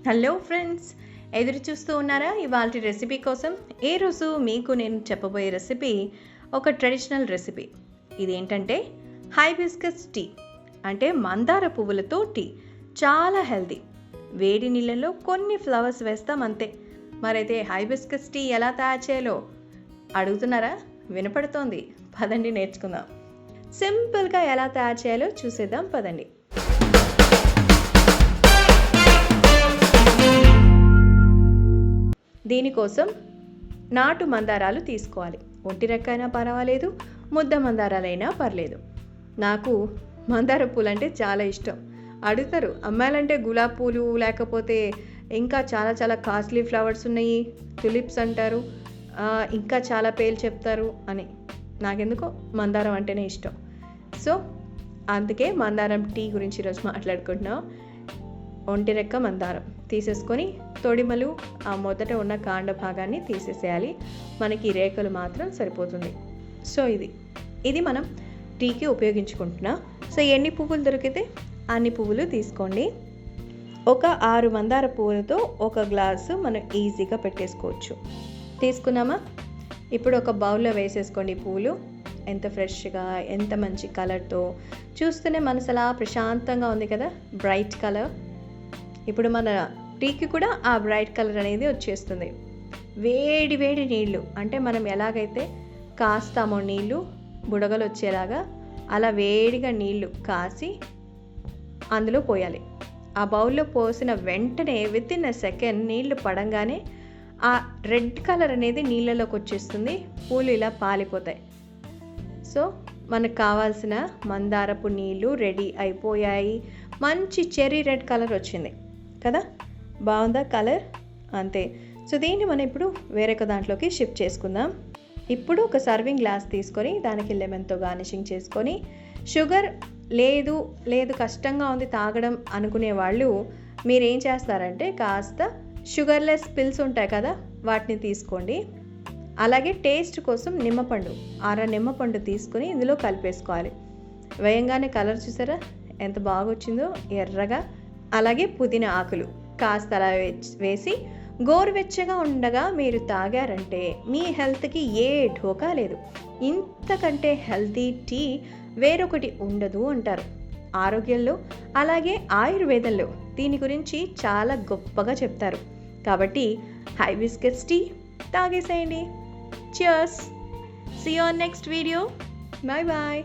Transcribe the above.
Hello friends, ఎదురు చూస్తూ ఉన్నారా ఇవాల్టి రెసిపీ కోసం? ఏ రోజు మీకు నేను చెప్పబోయే రెసిపీ ఒక ట్రెడిషనల్ రెసిపీ. ఇదేంటంటే హైబిస్కస్ టీ, అంటే మందార పువ్వులతో టీ. చాలా హెల్తీ. వేడి నీళ్ళలో కొన్ని ఫ్లవర్స్ వేస్తాం అంతే. మరైతే హైబిస్కస్ టీ ఎలా తయారు చేయాలో అడుగుతున్నారా? వినపడుతోంది. పదండి నేర్చుకుందాం. సింపుల్గా ఎలా తయారు చేయాలో చూసేద్దాం పదండి. దీనికోసం నాటు మందారాలు తీసుకోవాలి. ఒంటి రెక్కైనా పర్వాలేదు, ముద్ద మందారాలైనా పర్లేదు. నాకు మందార పూలు అంటే చాలా ఇష్టం. అడుగుతారు, అమ్మాయిలంటే గులాబీ పూలు, లేకపోతే ఇంకా చాలా చాలా కాస్ట్లీ ఫ్లవర్స్ ఉన్నాయి, తులిప్స్ అంటారు, ఇంకా చాలా పేర్లు చెప్తారు అని. నాకెందుకో మందారం అంటేనే ఇష్టం. సో అందుకే మందారం టీ గురించి ఈరోజు మాట్లాడుకుంటున్నాం. ఒంటి రెక్క మందారం తీసేసుకొని తొడిమలు, ఆ మొదట ఉన్న కాండ భాగాన్ని తీసేసేయాలి. మనకి రేఖలు మాత్రం సరిపోతుంది. సో ఇది మనం టీకి ఉపయోగించుకుంటున్నాం. సో ఎన్ని పువ్వులు దొరికితే అన్ని పువ్వులు తీసుకోండి. ఒక 6 మందార పువ్వులతో ఒక గ్లాసు మనం ఈజీగా పెట్టేసుకోవచ్చు. తీసుకున్నామా? ఇప్పుడు ఒక బౌల్లో వేసేసుకోండి పువ్వులు. ఎంత ఫ్రెష్గా, ఎంత మంచి కలర్తో, చూస్తూనే మనసు అలా ప్రశాంతంగా ఉంది కదా, బ్రైట్ కలర్. ఇప్పుడు మన టీకి కూడా ఆ బ్రైట్ కలర్ అనేది వచ్చేస్తుంది. వేడి వేడి నీళ్ళు, అంటే మనం ఎలాగైతే కాస్తామో నీళ్ళు బుడగలు వచ్చేలాగా, అలా వేడిగా నీళ్ళు కాసి అందులో పోయాలి. ఆ బౌల్లో పోసిన వెంటనే వితిన్ ఎ సెకండ్ నీళ్లు పడంగానే ఆ రెడ్ కలర్ అనేది నీళ్ళలోకి వచ్చేస్తుంది. పూలు ఇలా పాలిపోతాయి. సో మనకు కావాల్సిన మందారపు నీళ్ళు రెడీ అయిపోయాయి. మంచి చెర్రీ రెడ్ కలర్ వచ్చింది కదా, బాగుందా కలర్? అంతే. సో దీన్ని మనం ఇప్పుడు వేరొక దాంట్లోకి షిఫ్ట్ చేసుకుందాం. ఇప్పుడు ఒక సర్వింగ్ గ్లాస్ తీసుకొని దానికి లెమన్తో గార్నిషింగ్ చేసుకొని, షుగర్ లేదు కష్టంగా ఉంది తాగడం అనుకునే వాళ్ళు మీరేం చేస్తారంటే కాస్త షుగర్లెస్ పిల్స్ ఉంటాయి కదా, వాటిని తీసుకోండి. అలాగే టేస్ట్ కోసం నిమ్మపండు, నిమ్మపండు తీసుకొని ఇందులో కలిపేసుకోవాలి. వేయంగానే కలర్ చూసారా ఎంత బాగా వచ్చిందో, ఎర్రగా. అలాగే పుదీనా ఆకులు కాస్త అలా వేసి గోరువెచ్చగా ఉండగా మీరు తాగారంటే మీ హెల్త్కి ఏ ఢోకా లేదు. ఇంతకంటే హెల్తీ టీ వేరొకటి ఉండదు అంటారు ఆరోగ్యంలో. అలాగే ఆయుర్వేదంలో దీని గురించి చాలా గొప్పగా చెప్తారు. కాబట్టి హైబిస్కస్ టీ తాగేసేయండి. Cheers! See you on next video. Bye bye.